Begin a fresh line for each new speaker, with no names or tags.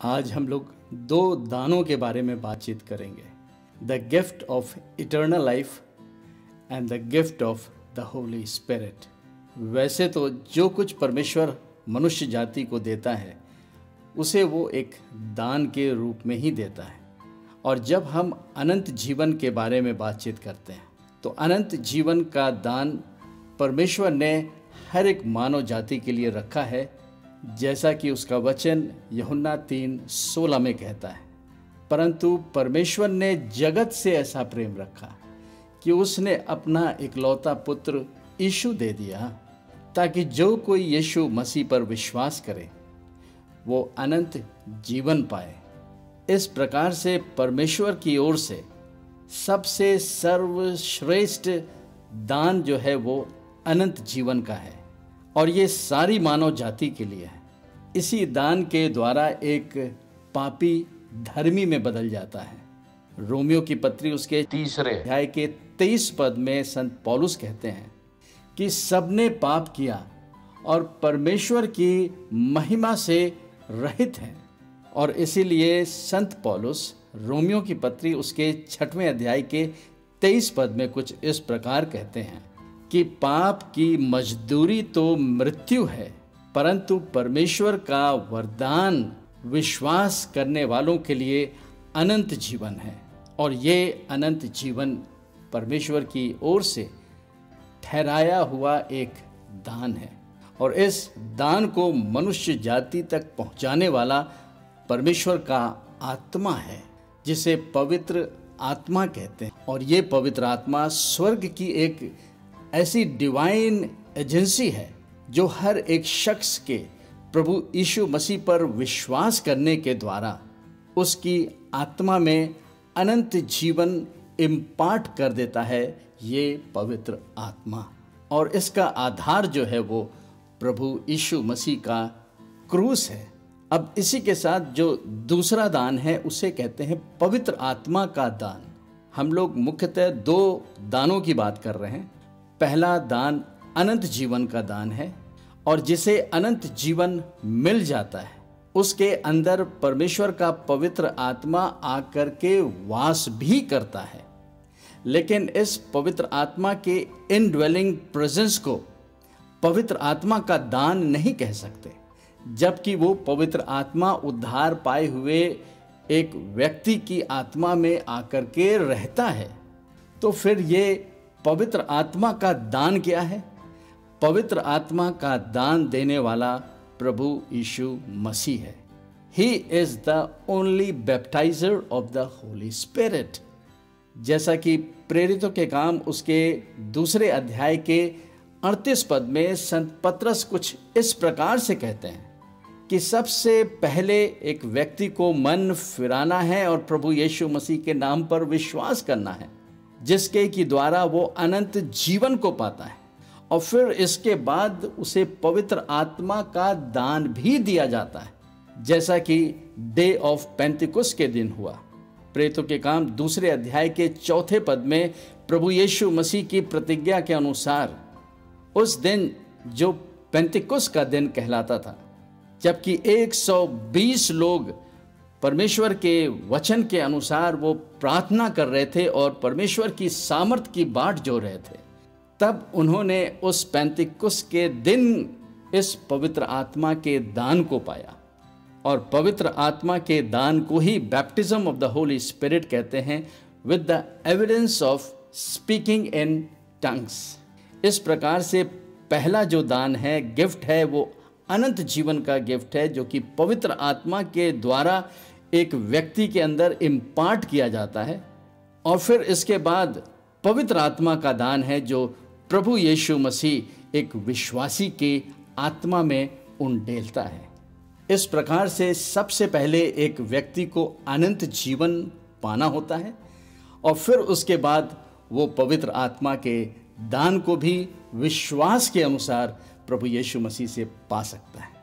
आज हम लोग दो दानों के बारे में बातचीत करेंगे, the gift of eternal life and the gift of the Holi spirit. वैसे तो जो कुछ परमेश्वर मनुष्य जाति को देता है उसे वो एक दान के रूप में ही देता है। और जब हम अनंत जीवन के बारे में बातचीत करते हैं तो अनंत जीवन का दान परमेश्वर ने हर एक मानव जाति के लिए रखा है, जैसा कि उसका वचन यूहन्ना 3:16 में कहता है। परंतु परमेश्वर ने जगत से ऐसा प्रेम रखा कि उसने अपना इकलौता पुत्र यीशु दे दिया, ताकि जो कोई यीशु मसीह पर विश्वास करे वो अनंत जीवन पाए। इस प्रकार से परमेश्वर की ओर से सबसे सर्वश्रेष्ठ दान जो है वो अनंत जीवन का है, और ये सारी मानव जाति के लिए है। इसी दान के द्वारा एक पापी धर्मी में बदल जाता है। रोमियो की पत्री उसके 3 अध्याय के 23 पद में संत पौलुस कहते हैं कि सबने पाप किया और परमेश्वर की महिमा से रहित हैं। और इसीलिए संत पौलुस रोमियो की पत्री उसके 6वें अध्याय के 23 पद में कुछ इस प्रकार कहते हैं कि पाप की मजदूरी तो मृत्यु है, परंतु परमेश्वर का वरदान विश्वास करने वालों के लिए अनंत जीवन है। और ये अनंत जीवन परमेश्वर की ओर से ठहराया हुआ एक दान है, और इस दान को मनुष्य जाति तक पहुंचाने वाला परमेश्वर का आत्मा है, जिसे पवित्र आत्मा कहते हैं। और ये पवित्र आत्मा स्वर्ग की एक ऐसी डिवाइन एजेंसी है जो हर एक शख्स के प्रभु यीशु मसीह पर विश्वास करने के द्वारा उसकी आत्मा में अनंत जीवन इम्पार्ट कर देता है, ये पवित्र आत्मा। और इसका आधार जो है वो प्रभु यीशु मसीह का क्रूस है। अब इसी के साथ जो दूसरा दान है उसे कहते हैं पवित्र आत्मा का दान। हम लोग मुख्यतः 2 दानों की बात कर रहे हैं। पहला दान अनंत जीवन का दान है, और जिसे अनंत जीवन मिल जाता है उसके अंदर परमेश्वर का पवित्र आत्मा आकर के वास भी करता है। लेकिन इस पवित्र आत्मा के इनड्वेलिंग प्रेजेंस को पवित्र आत्मा का दान नहीं कह सकते, जबकि वो पवित्र आत्मा उद्धार पाए हुए एक व्यक्ति की आत्मा में आकर के रहता है। तो फिर ये पवित्र आत्मा का दान क्या है? पवित्र आत्मा का दान देने वाला प्रभु यीशु मसीह है। He is the only baptizer of the Holi Spirit. जैसा कि प्रेरितों के काम उसके 2 अध्याय के 38 पद में संत पतरस कुछ इस प्रकार से कहते हैं कि सबसे पहले एक व्यक्ति को मन फिराना है और प्रभु यीशु मसीह के नाम पर विश्वास करना है, जिसके की द्वारा वो अनंत जीवन को पाता है। और फिर इसके बाद उसे पवित्र आत्मा का दान भी दिया जाता है, जैसा कि डे ऑफ पेंतिकुस्त के दिन हुआ। प्रेरितों के काम 2 अध्याय के 4 पद में प्रभु यीशु मसीह की प्रतिज्ञा के अनुसार उस दिन जो पेंतिकुस्त का दिन कहलाता था, जबकि 120 लोग परमेश्वर के वचन के अनुसार वो प्रार्थना कर रहे थे और परमेश्वर की सामर्थ की बाट जो रहे थे, तब उन्होंने उस पेंतिकुस्त के दिन इस पवित्र आत्मा के दान को पाया। और पवित्र आत्मा के दान को ही baptism of the Holi spirit कहते हैं, with the evidence of speaking in tongues. इस प्रकार से पहला जो दान है, गिफ्ट है, वो अनंत जीवन का गिफ्ट है, जो कि पवित्र आत्मा के द्वारा एक व्यक्ति के अंदर इम्पार्ट किया जाता है। और फिर इसके बाद पवित्र आत्मा का दान है, जो प्रभु यीशु मसीह एक विश्वासी के आत्मा में उंडेलता है। इस प्रकार से सबसे पहले एक व्यक्ति को अनंत जीवन पाना होता है, और फिर उसके बाद वो पवित्र आत्मा के दान को भी विश्वास के अनुसार प्रभु यीशु मसीह से पा सकता है।